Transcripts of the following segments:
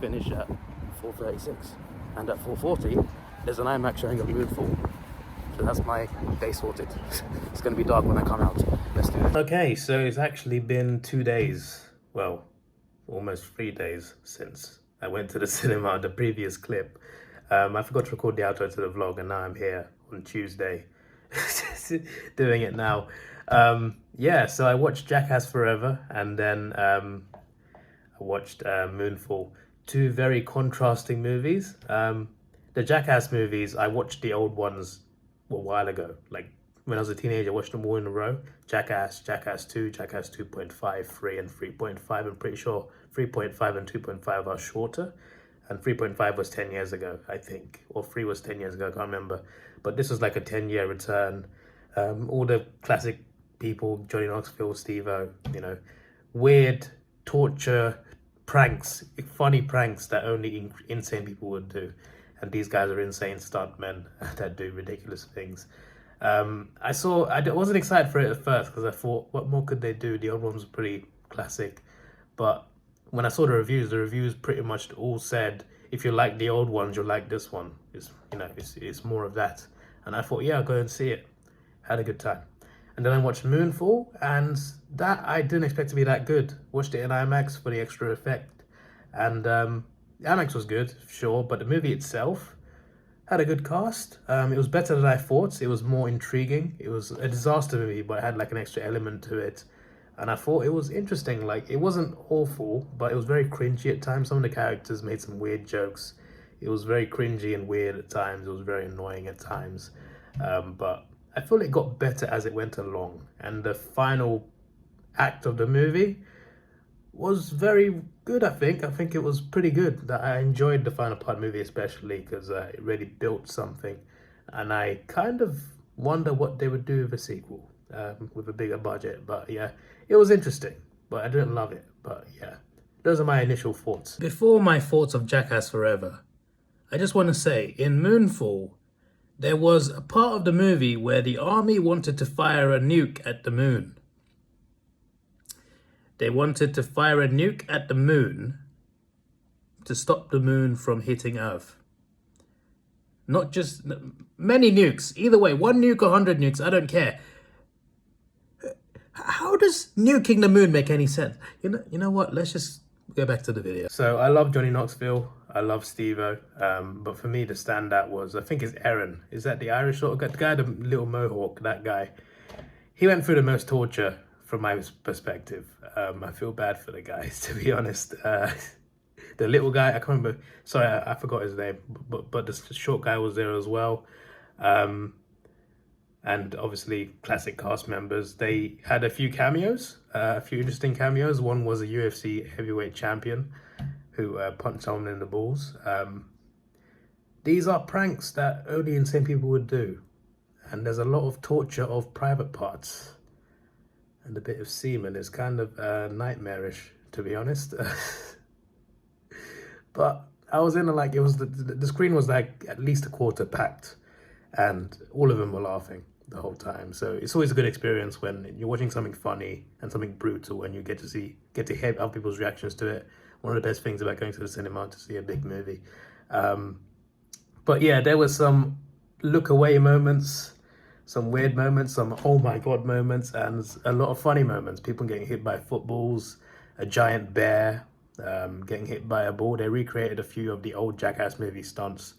finish at 4:36, and at 4:40 there's an IMAX showing of Moonfall. So that's my day sorted. It's going to be dark when I come out. Let's do it. Okay, so it's actually been 2 days, well, almost 3 days since I went to the cinema, the previous clip. I forgot to record the outro to the vlog, and now I'm here on Tuesday doing it now. Yeah, so I watched Jackass Forever, and then I watched Moonfall. Two very contrasting movies. The Jackass movies, I watched the old ones a while ago. Like when I was a teenager, I watched them all in a row. Jackass, Jackass 2, Jackass 2.5, 3 and 3.5. I'm pretty sure 3.5 and 2.5 are shorter. And 3.5 was 10 years ago, I think. Or 3 was 10 years ago, I can't remember. But this was like a 10-year return. All the classic people, Johnny Knoxville, Steve-O, you know, weird torture pranks, funny pranks that only insane people would do. And these guys are insane stuntmen that do ridiculous things. I wasn't excited for it at first because I thought, what more could they do? The old ones were pretty classic. But when I saw the reviews pretty much all said, if you like the old ones, you'll like this one. It's more of that. And I thought, yeah, I'll go and see it. Had a good time. And then I watched Moonfall, and that I didn't expect to be that good. Watched it in IMAX for the extra effect. And IMAX was good, sure, but the movie itself had a good cast. It was better than I thought. It was more intriguing. It was a disaster movie, but it had like an extra element to it. And I thought it was interesting. Like, it wasn't awful, but it was very cringy at times. Some of the characters made some weird jokes. It was very cringy and weird at times. It was very annoying at times. But I feel it got better as it went along. And the final act of the movie was very good, I think. I think it was pretty good. I enjoyed the final part of the movie especially because it really built something. And I kind of wonder what they would do with a sequel with a bigger budget. But yeah, it was interesting, but I didn't love it. But yeah, those are my initial thoughts. Before my thoughts of Jackass Forever, I just want to say, in Moonfall, there was a part of the movie where the army wanted to fire a nuke at the moon. They wanted to fire a nuke at the moon to stop the moon from hitting Earth. Not just many nukes. Either way, 1 nuke or 100 nukes, I don't care. How does nuking the moon make any sense? You know what? Let's just go back to the video. So I love Johnny Knoxville. I love Steve-O. But for me, the standout was, I think it's Aaron. Is that the Irish sort of guy? The guy, the little mohawk, that guy. He went through the most torture from my perspective. I feel bad for the guys, to be honest. The little guy, I can't remember. Sorry, I forgot his name. But the short guy was there as well. And obviously classic cast members. They had a few cameos, a few interesting cameos. One was a UFC heavyweight champion who punched someone in the balls. These are pranks that only insane people would do. And there's a lot of torture of private parts. And a bit of semen is kind of nightmarish, to be honest. But I was in like, it was the screen was like at least a quarter packed. And all of them were laughing the whole time. So it's always a good experience when you're watching something funny and something brutal and you get to hear other people's reactions to it. One of the best things about going to the cinema to see a big movie. But yeah, there was some look away moments, some weird moments, some oh my god moments, and a lot of funny moments. People getting hit by footballs, a giant bear getting hit by a ball. They recreated a few of the old Jackass movie stunts.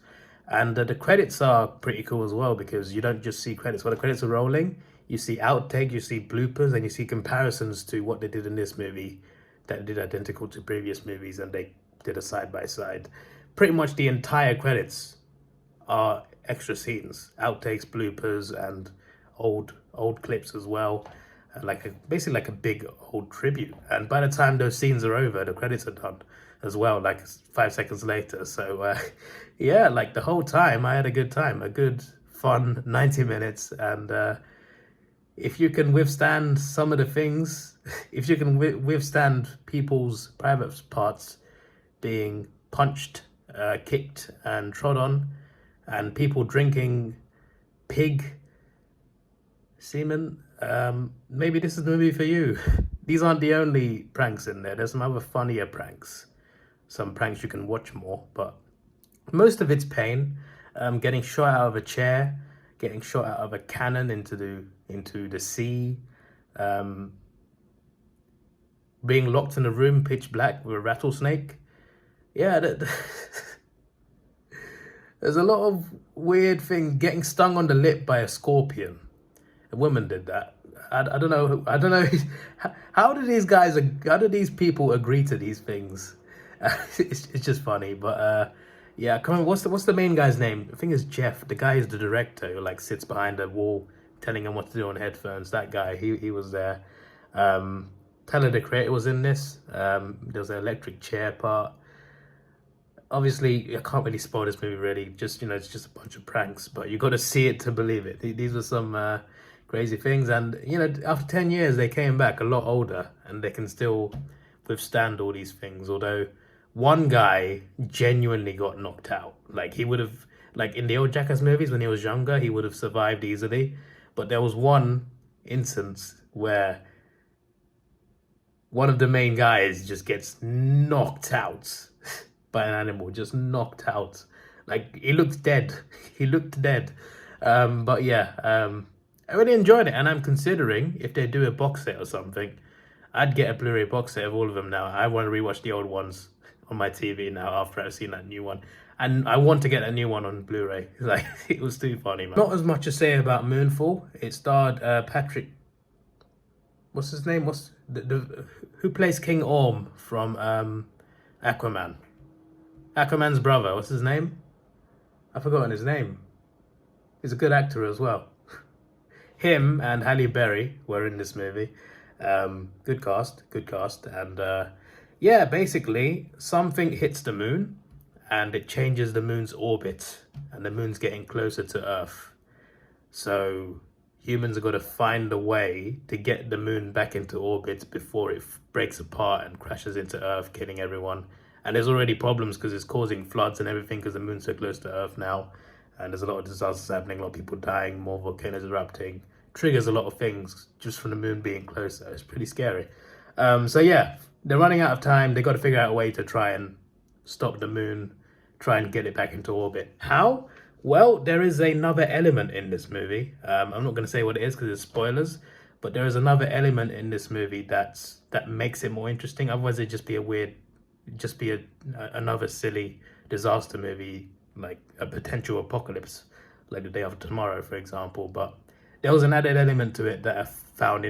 And the credits are pretty cool as well, because you don't just see credits. When the credits are rolling, you see outtakes, you see bloopers, and you see comparisons to what they did in this movie that did identical to previous movies, and they did a side-by-side. Pretty much the entire credits are extra scenes, outtakes, bloopers, and old clips as well. Basically like a big old tribute. And by the time those scenes are over, the credits are done as well, like 5 seconds later. So yeah, like the whole time I had a good time, a good fun 90 minutes. And if you can withstand some of the things, if you can withstand people's private parts being punched, kicked and trod on, and people drinking pig semen, maybe this is the movie for you. These aren't the only pranks in there. There's some other funnier pranks. some pranks you can watch more, but most of it's pain. Getting shot out of a chair, getting shot out of a cannon into the sea, being locked in a room pitch black with a rattlesnake. Yeah, there's a lot of weird things. Getting stung on the lip by a scorpion. A woman did that. I don't know. I don't know. How do these people agree to these things? It's just funny, but yeah. Come on, what's the main guy's name? I think it's Jeff. The guy is the director who like sits behind a wall telling him what to do on headphones. That guy, he was there. Tyler, the creator, was in this. There was an electric chair part. Obviously, I can't really spoil this movie really. Just, you know, it's just a bunch of pranks, but you got to see it to believe it. These were some crazy things, and you know, after 10 years, they came back a lot older, and they can still withstand all these things. Although one guy genuinely got knocked out. Like he would have, like in the old Jackass movies when he was younger, he would have survived easily. But there was one instance where one of the main guys just gets knocked out by an animal, just knocked out. Like he looked dead. He looked dead. But yeah, I really enjoyed it, and I'm considering if they do a box set or something, I'd get a Blu-ray box set of all of them now. I want to rewatch the old ones on my TV now after I've seen that new one. And I want to get a new one on Blu-ray. Like, it was too funny, man. Not as much to say about Moonfall. It starred Patrick... What's his name? Who plays King Orm from Aquaman? Aquaman's brother. What's his name? I've forgotten his name. He's a good actor as well. Him and Halle Berry were in this movie. Good cast. And yeah, basically, something hits the moon and it changes the moon's orbit, and the moon's getting closer to Earth. So humans are going to find a way to get the moon back into orbit before it breaks apart and crashes into Earth, killing everyone. And there's already problems because it's causing floods and everything because the moon's so close to Earth now. And there's a lot of disasters happening, a lot of people dying, more volcanoes erupting. Triggers a lot of things just from the moon being closer. It's pretty scary. So yeah, they're running out of time. They got to figure out a way to try and stop the moon, try and get it back into orbit. How? Well, there is another element in this movie. I'm not going to say what it is because it's spoilers, but there is another element in this movie that makes it more interesting. Otherwise, it'd just be another silly disaster movie, like a potential apocalypse, like The Day After Tomorrow, for example. But there was an added element to it that I found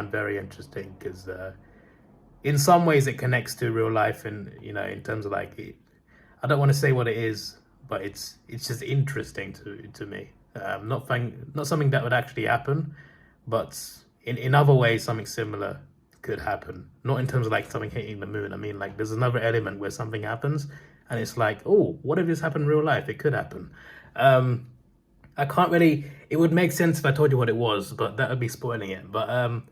very interesting, because in some ways it connects to real life, and you know, in terms of like, I don't want to say what it is, but it's just interesting to me. Not something that would actually happen, but in other ways something similar could happen. Not in terms of like something hitting the moon. I mean, like there's another element where something happens and it's like, oh, what if this happened in real life? It could happen. I can't really, it would make sense if I told you what it was, but that would be spoiling it. But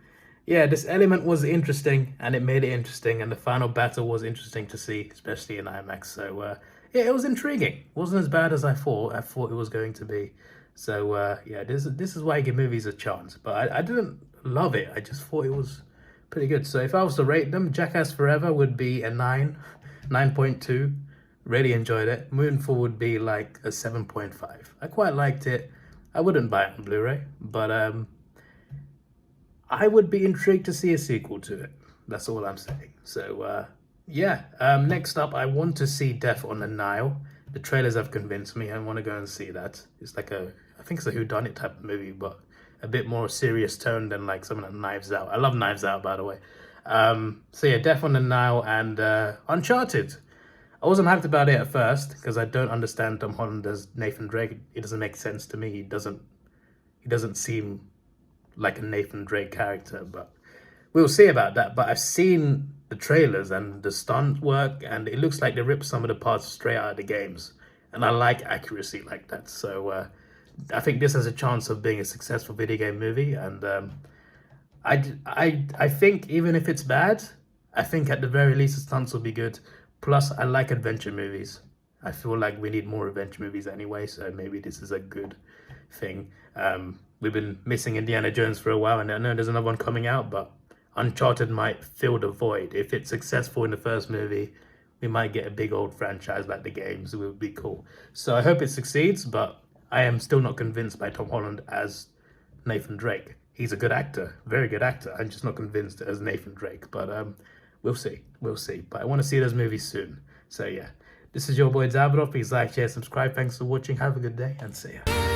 yeah, this element was interesting, and it made it interesting, and the final battle was interesting to see, especially in IMAX. So yeah, it was intriguing. It wasn't as bad as I thought it was going to be. So yeah, this is why I give movies a chance. But I didn't love it. I just thought it was pretty good. So if I was to rate them, Jackass Forever would be a 9.2. Really enjoyed it. Moonfall would be like a 7.5. I quite liked it. I wouldn't buy it on Blu-ray, but I would be intrigued to see a sequel to it. That's all I'm saying. So yeah, next up, I want to see Death on the Nile. The trailers have convinced me. I want to go and see that. It's like I think it's a whodunit type of movie, but a bit more serious tone than like something like Knives Out. I love Knives Out, by the way. So yeah, Death on the Nile and Uncharted. I wasn't hyped about it at first because I don't understand Tom Holland as Nathan Drake. It doesn't make sense to me. He doesn't seem like a Nathan Drake character, but we'll see about that. But I've seen the trailers and the stunt work, and it looks like they ripped some of the parts straight out of the games. And I like accuracy like that. So I think this has a chance of being a successful video game movie. And I think even if it's bad, I think at the very least the stunts will be good. Plus, I like adventure movies. I feel like we need more adventure movies anyway, so maybe this is a good thing. We've been missing Indiana Jones for a while, and I know there's another one coming out, but Uncharted might fill the void. If it's successful in the first movie, we might get a big old franchise like the games. It would be cool. So I hope it succeeds, but I am still not convinced by Tom Holland as Nathan Drake. He's a good actor, very good actor. I'm just not convinced as Nathan Drake, but we'll see, But I want to see those movies soon. So yeah, this is your boy Davidoff. Please like, share, subscribe. Thanks for watching. Have a good day and see ya.